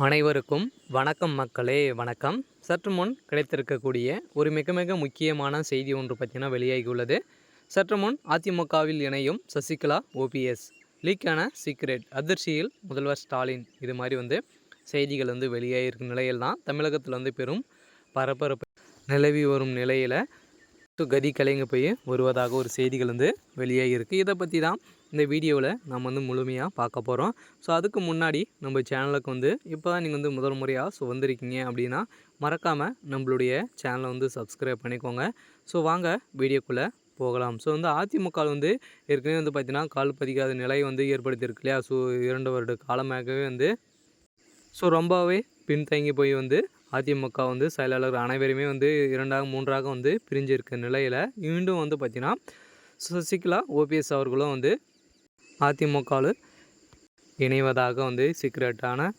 அனைவருக்கும் வணக்கம் மக்களே, வணக்கம். சற்று முன் கிடைத்திருக்கக்கூடிய ஒரு மிக மிக முக்கியமான செய்தி ஒன்று பற்றின வெளியாகியுள்ளது. சற்று முன் அதிமுகவில் இணையும் சசிகலா, ஓபிஎஸ் லீக்கான சீக்ரெட் அதிர்ச்சியில் முதல்வர் ஸ்டாலின், இது மாதிரி செய்திகள் வெளியாகிருக்கும் நிலையில் தான் தமிழகத்தில் பெரும் பரபரப்பு நிலவி வரும் நிலையில் கதி கலைங்க போய் வருவதாக ஒரு செய்திகள் வெளியாகிருக்கு. இதை பற்றி தான் இந்த வீடியோவில் நம்ம முழுமையாக பார்க்க போகிறோம். ஸோ அதுக்கு முன்னாடி நம்ம சேனலுக்கு இப்போ தான் நீங்கள் முதல் முறையாக வந்திருக்கீங்க அப்படின்னா மறக்காமல் நம்மளுடைய சேனலை சப்ஸ்கிரைப் பண்ணிக்கோங்க. ஸோ வாங்க வீடியோக்குள்ளே போகலாம். ஸோ அதிமுக ஏற்கனவே பார்த்தீங்கன்னா கால் பதிக்காத நிலை ஏற்படுத்தியிருக்கு இல்லையா. ஸோ 2 வருட காலமாகவே ஸோ ரொம்பவே பின்தங்கி போய் அதிமுக செயலாளர் அனைவருமே 2ஆக 3ஆக பிரிஞ்சு இருக்க நிலையில் மீண்டும் பார்த்திங்கன்னா சசிகலா, ஓபிஎஸ் அவர்களும் அதிமுகவில் இணைவதாக சீக்ரெட்டான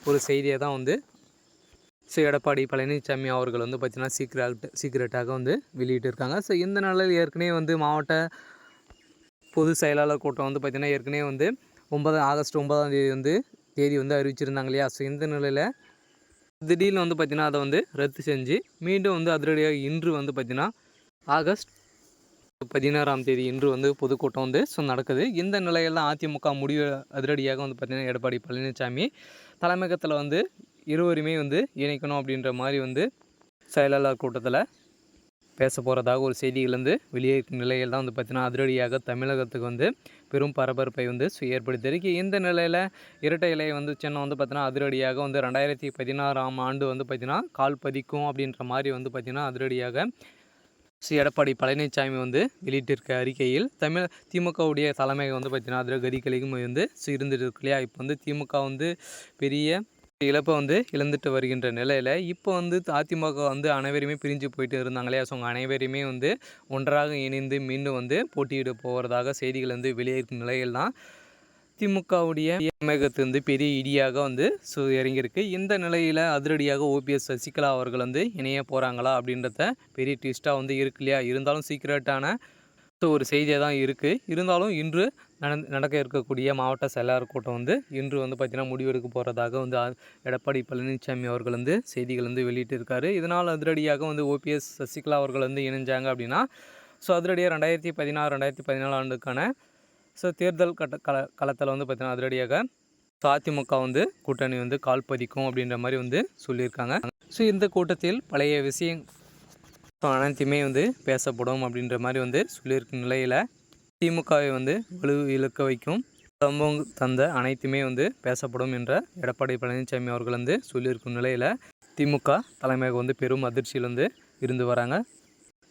ஒரு செய்தியை தான் எடப்பாடி பழனிசாமி அவர்கள் பார்த்திங்கன்னா சீக்ரெட்டாக வெளியிட்டிருக்காங்க. ஸோ இந்த நிலையில் ஏற்கனவே மாவட்ட பொது செயலாளர் கூட்டம் பார்த்திங்கன்னா ஏற்கனவே ஆகஸ்ட் 9ஆம் தேதி அறிவிச்சிருந்தாங்க இல்லையா. ஸோ இந்த நிலையில் திடீர்னு பார்த்திங்கன்னா அதை ரத்து செஞ்சு மீண்டும் அதிரடியாக இன்று பார்த்திங்கன்னா ஆகஸ்ட் 16ஆம் தேதி இன்று பொதுக்கூட்டம் நடக்குது. இந்த நிலையில் தான் அதிமுக முடிவு அதிரடியாக பார்த்திங்கன்னா எடப்பாடி பழனிசாமி தலைமையகத்தில் இருவருமே இணைக்கணும் அப்படின்ற மாதிரி செயலாளர் கூட்டத்தில் பேச போகிறதாக ஒரு செய்திகள் வெளியேறும் நிலையில் தான் பார்த்திங்கன்னா அதிரடியாக தமிழகத்துக்கு பெரும் பரபரப்பை ஏற்படுத்தியிருக்கு. இந்த நிலையில் இரட்டை இலை சின்னம் பார்த்திங்கன்னா அதிரடியாக 2016ஆம் ஆண்டு பார்த்திங்கன்னா கால் பதிக்கும் அப்படின்ற மாதிரி பார்த்திங்கன்னா அதிரடியாக எடப்பாடி பழனிசாமி வெளியிட்டிருக்க அறிக்கையில் திமுகவுடைய தலைமையை பார்த்திங்கன்னா அதிர கதிகளையும் இருந்துட்டு இருக்கு இல்லையா. இப்போ திமுக பெரிய இழப்பை இழந்துட்டு வருகின்ற நிலையில் இப்போ அதிமுக அனைவருமே பிரிஞ்சு போயிட்டு இருந்தாங்க இல்லையா. ஸோ அனைவருமே ஒன்றாக இணைந்து மீண்டும் போட்டியிட போகிறதாக செய்திகள் வெளியேறும் நிலையில் தான் திமுகவுடைய தமிழகத்து பெரிய இடியாக இறங்கியிருக்கு. இந்த நிலையில் அதிரடியாக ஓபிஎஸ் சசிகலா அவர்கள் இணைய போகிறாங்களா அப்படின்றத பெரிய ட்விஸ்ட்டாக இருக்கு இல்லையா. இருந்தாலும் சீக்ரெட்டான ஒரு செய்தியாக தான் இருக்குது. இருந்தாலும் இன்று நடக்க இருக்கக்கூடிய மாவட்ட செயலாளர் கூட்டம் இன்று பார்த்திங்கன்னா முடிவெடுக்க போகிறதாக எடப்பாடி பழனிசாமி அவர்கள் செய்திகள் வெளியிட்டிருக்காரு. இதனால் அதிரடியாக ஓபிஎஸ் சசிகலா அவர்கள் இணைஞ்சாங்க அப்படின்னா ஸோ அதிரடியாக 2016-2017 ஆண்டுக்கான ஸோ தேர்தல் களத்தில் பார்த்திங்கன்னா அதிரடியாக ஸோ அதிமுக கூட்டணி கால் பதிக்கும் அப்படின்ற மாதிரி சொல்லியிருக்காங்க. ஸோ இந்த கூட்டத்தில் பழைய விஷயம் அனைத்துமே பேசப்படும் அப்படின்ற மாதிரி சொல்லியிருக்கும் நிலையில் திமுகவை வலு இழுக்க வைக்கும் சம்பவம் தந்த அனைத்துமே பேசப்படும் என்ற எடப்பாடி பழனிசாமி அவர்கள் சொல்லியிருக்கும் நிலையில் திமுக தலைமையாக பெரும் அதிர்ச்சியில் இருந்து வராங்க.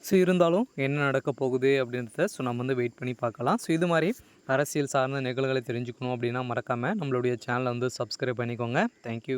ஸோ இருந்தாலும் என்ன நடக்க போகுது அப்படின்றத ஸோ நம்ம வெயிட் பண்ணி பார்க்கலாம். ஸோ இது மாதிரி அரசியல் சார்ந்த நிகழ்வுகளை தெரிஞ்சுக்கணும் அப்படின்னா மறக்காமல் நம்மளுடைய சேனலை சப்ஸ்கிரைப் பண்ணிக்கோங்க. தேங்க்யூ.